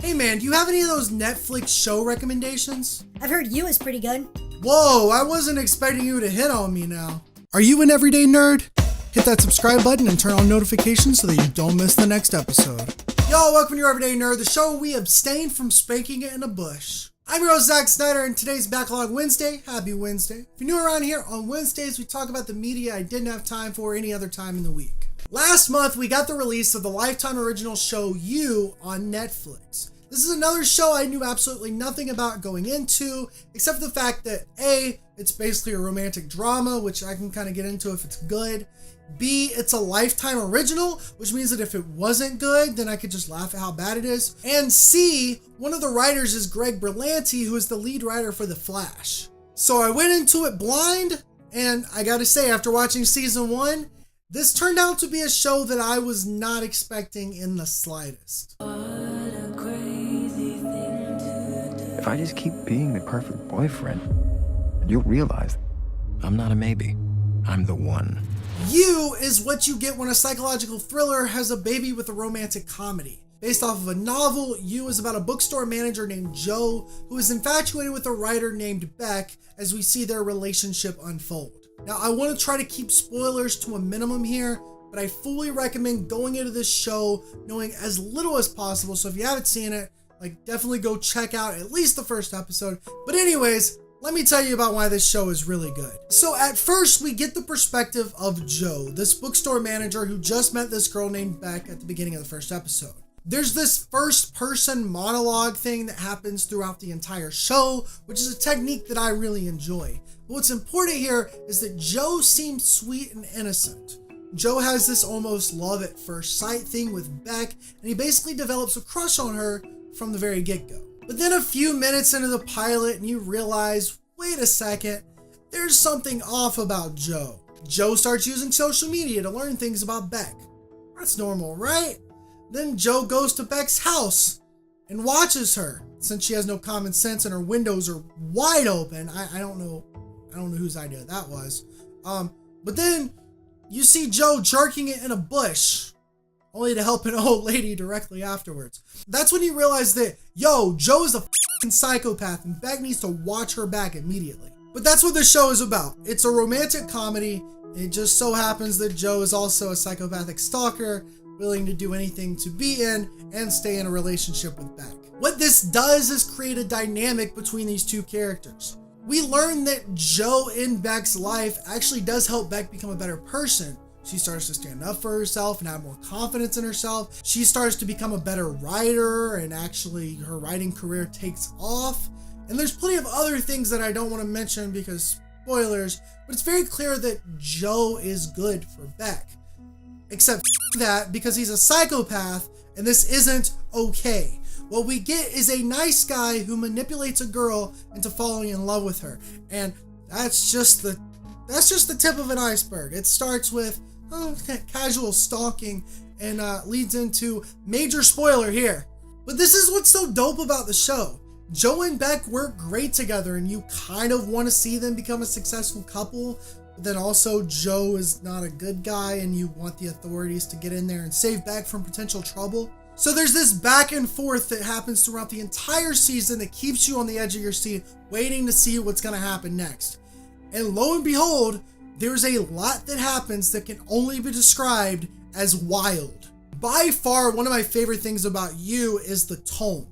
Hey man, do you have any of those Netflix show recommendations? I've heard You is pretty good. Whoa, I wasn't expecting you to hit on me now. Are you an everyday nerd? Hit that subscribe button and turn on notifications so that you don't miss the next episode. Yo, welcome to your Everyday Nerd, the show where we abstain from spanking it in a bush. I'm your host, Zack Snyder, and today's Backlog Wednesday. Happy Wednesday. If you're new around here, on Wednesdays we talk about the media I didn't have time for any other time in the week. Last month, we got the release of the Lifetime original show You on Netflix. This is another show I knew absolutely nothing about going into, except for the fact that A, it's basically a romantic drama, which I can kind of get into if it's good. B, it's a Lifetime original, which means that if it wasn't good, then I could just laugh at how bad it is. And C, one of the writers is Greg Berlanti, who is the lead writer for The Flash. So I went into it blind, and I gotta say, after watching season 1, this turned out to be a show that I was not expecting in the slightest. If I just keep being the perfect boyfriend, you'll realize I'm not a maybe. I'm the one. You is what you get when a psychological thriller has a baby with a romantic comedy. Based off of a novel, You is about a bookstore manager named Joe who is infatuated with a writer named Beck as we see their relationship unfold. Now, I want to try to keep spoilers to a minimum here, but I fully recommend going into this show knowing as little as possible. So if you haven't seen it, definitely go check out at least the first episode. But anyways, let me tell you about why this show is really good. So at first, we get the perspective of Joe, this bookstore manager who just met this girl named Beck at the beginning of the first episode. There's this first person monologue thing that happens throughout the entire show, which is a technique that I really enjoy. But what's important here is that Joe seems sweet and innocent. Joe has this almost love at first sight thing with Beck, and he basically develops a crush on her from the very get-go. But then a few minutes into the pilot and you realize, wait a second, there's something off about Joe. Joe starts using social media to learn things about Beck. That's normal, right? Then Joe goes to Beck's house and watches her since she has no common sense and her windows are wide open. I don't know whose idea that was. But then you see Joe jerking it in a bush, only to help an old lady directly afterwards. That's when you realize that, yo, Joe is a f***ing psychopath and Beck needs to watch her back immediately. But that's what this show is about. It's a romantic comedy. It just so happens that Joe is also a psychopathic stalker, willing to do anything to be in and stay in a relationship with Beck. What this does is create a dynamic between these two characters. We learn that Joe in Beck's life actually does help Beck become a better person. She starts to stand up for herself and have more confidence in herself. She starts to become a better writer and actually her writing career takes off. And there's plenty of other things that I don't want to mention because spoilers, but it's very clear that Joe is good for Beck. Except that because he's a psychopath and this isn't okay. What we get is a nice guy who manipulates a girl into falling in love with her. And that's just the tip of an iceberg. It starts with casual stalking and leads into major spoiler here. But this is what's so dope about the show. Joe and Beck work great together and you kind of want to see them become a successful couple. But then also Joe is not a good guy and you want the authorities to get in there and save Beck from potential trouble. So there's this back and forth that happens throughout the entire season that keeps you on the edge of your seat waiting to see what's going to happen next. And lo and behold, there's a lot that happens that can only be described as wild. By far, one of my favorite things about You is the tone.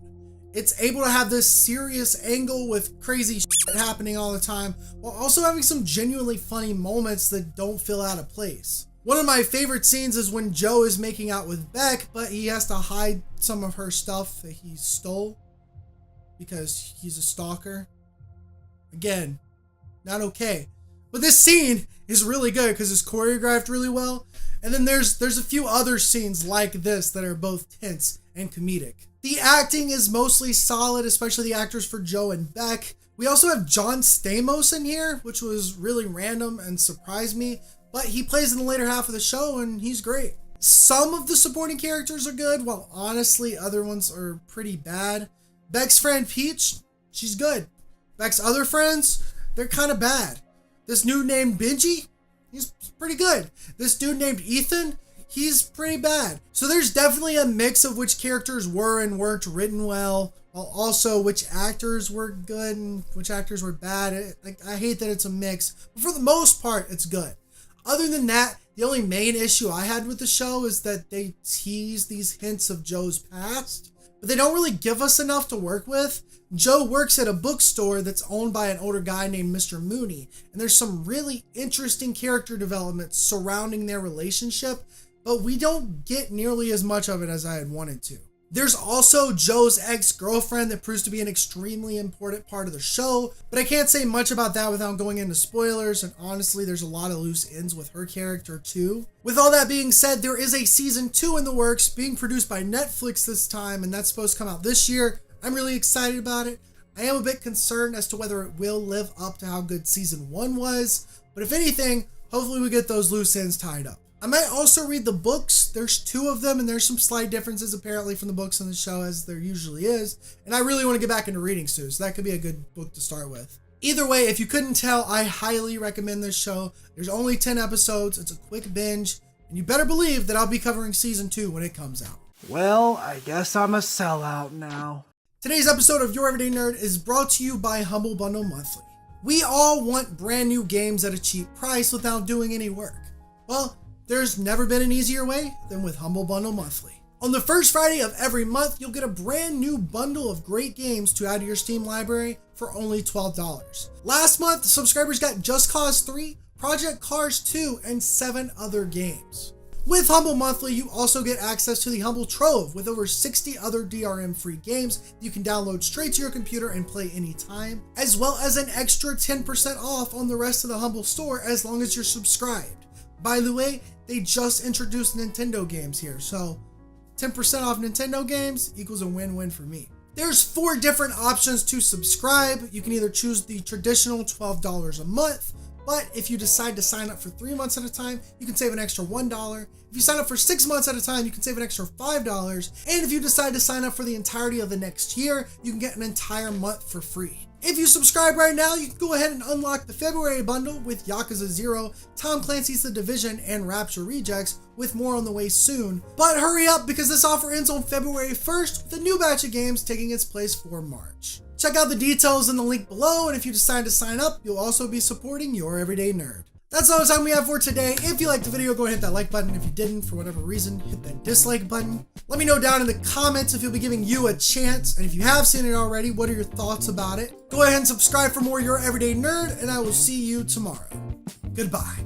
It's able to have this serious angle with crazy shit happening all the time, while also having some genuinely funny moments that don't feel out of place. One of my favorite scenes is when Joe is making out with Beck, but he has to hide some of her stuff that he stole because he's a stalker. Again, not okay. But this scene is really good because it's choreographed really well. And then there's a few other scenes like this that are both tense and comedic. The acting is mostly solid, especially the actors for Joe and Beck. We also have John Stamos in here, which was really random and surprised me. But he plays in the later half of the show and he's great. Some of the supporting characters are good, while honestly other ones are pretty bad. Beck's friend Peach, she's good. Beck's other friends, they're kind of bad. This dude named Benji, he's pretty good. This dude named Ethan, he's pretty bad. So there's definitely a mix of which characters were and weren't written well, while also which actors were good and which actors were bad. I hate that it's a mix, but for the most part, it's good. Other than that, the only main issue I had with the show is that they tease these hints of Joe's past, but they don't really give us enough to work with. Joe works at a bookstore that's owned by an older guy named Mr. Mooney, and there's some really interesting character development surrounding their relationship, but we don't get nearly as much of it as I had wanted to. There's also Joe's ex-girlfriend that proves to be an extremely important part of the show, but I can't say much about that without going into spoilers, and honestly, there's a lot of loose ends with her character too. With all that being said, there is a season 2 in the works, being produced by Netflix this time, and that's supposed to come out this year. I'm really excited about it. I am a bit concerned as to whether it will live up to how good season 1 was, but if anything, hopefully we get those loose ends tied up. I might also read the books. There's 2 of them, and there's some slight differences apparently from the books on the show, as there usually is, and I really want to get back into reading soon, so that could be a good book to start with. Either way, if you couldn't tell, I highly recommend this show. There's only 10 episodes, it's a quick binge, and you better believe that I'll be covering season 2 when it comes out. Well, I guess I'm a sellout now. Today's episode of Your Everyday Nerd is brought to you by Humble Bundle Monthly. We all want brand new games at a cheap price without doing any work. Well, there's never been an easier way than with Humble Bundle Monthly. On the first Friday of every month, you'll get a brand new bundle of great games to add to your Steam library for only $12. Last month, subscribers got Just Cause 3, Project Cars 2, and 7 other games. With Humble Monthly, you also get access to the Humble Trove with over 60 other DRM-free games you can download straight to your computer and play anytime, as well as an extra 10% off on the rest of the Humble store as long as you're subscribed. By the way, they just introduced Nintendo games here, so 10% off Nintendo games equals a win-win for me. There's 4 different options to subscribe. You can either choose the traditional $12 a month, but if you decide to sign up for 3 months at a time, you can save an extra $1. If you sign up for 6 months at a time, you can save an extra $5. And if you decide to sign up for the entirety of the next year, you can get an entire month for free. If you subscribe right now, you can go ahead and unlock the February bundle with Yakuza 0, Tom Clancy's The Division, and Rapture Rejects, with more on the way soon. But hurry up, because this offer ends on February 1st, with a new batch of games taking its place for March. Check out the details in the link below, and if you decide to sign up, you'll also be supporting Your Everyday Nerd. That's all the time we have for today. If you liked the video, go ahead and hit that like button. If you didn't, for whatever reason, hit that dislike button. Let me know down in the comments if you'll be giving you a chance, and if you have seen it already, what are your thoughts about it? Go ahead and subscribe for more Your Everyday Nerd, and I will see you tomorrow. Goodbye.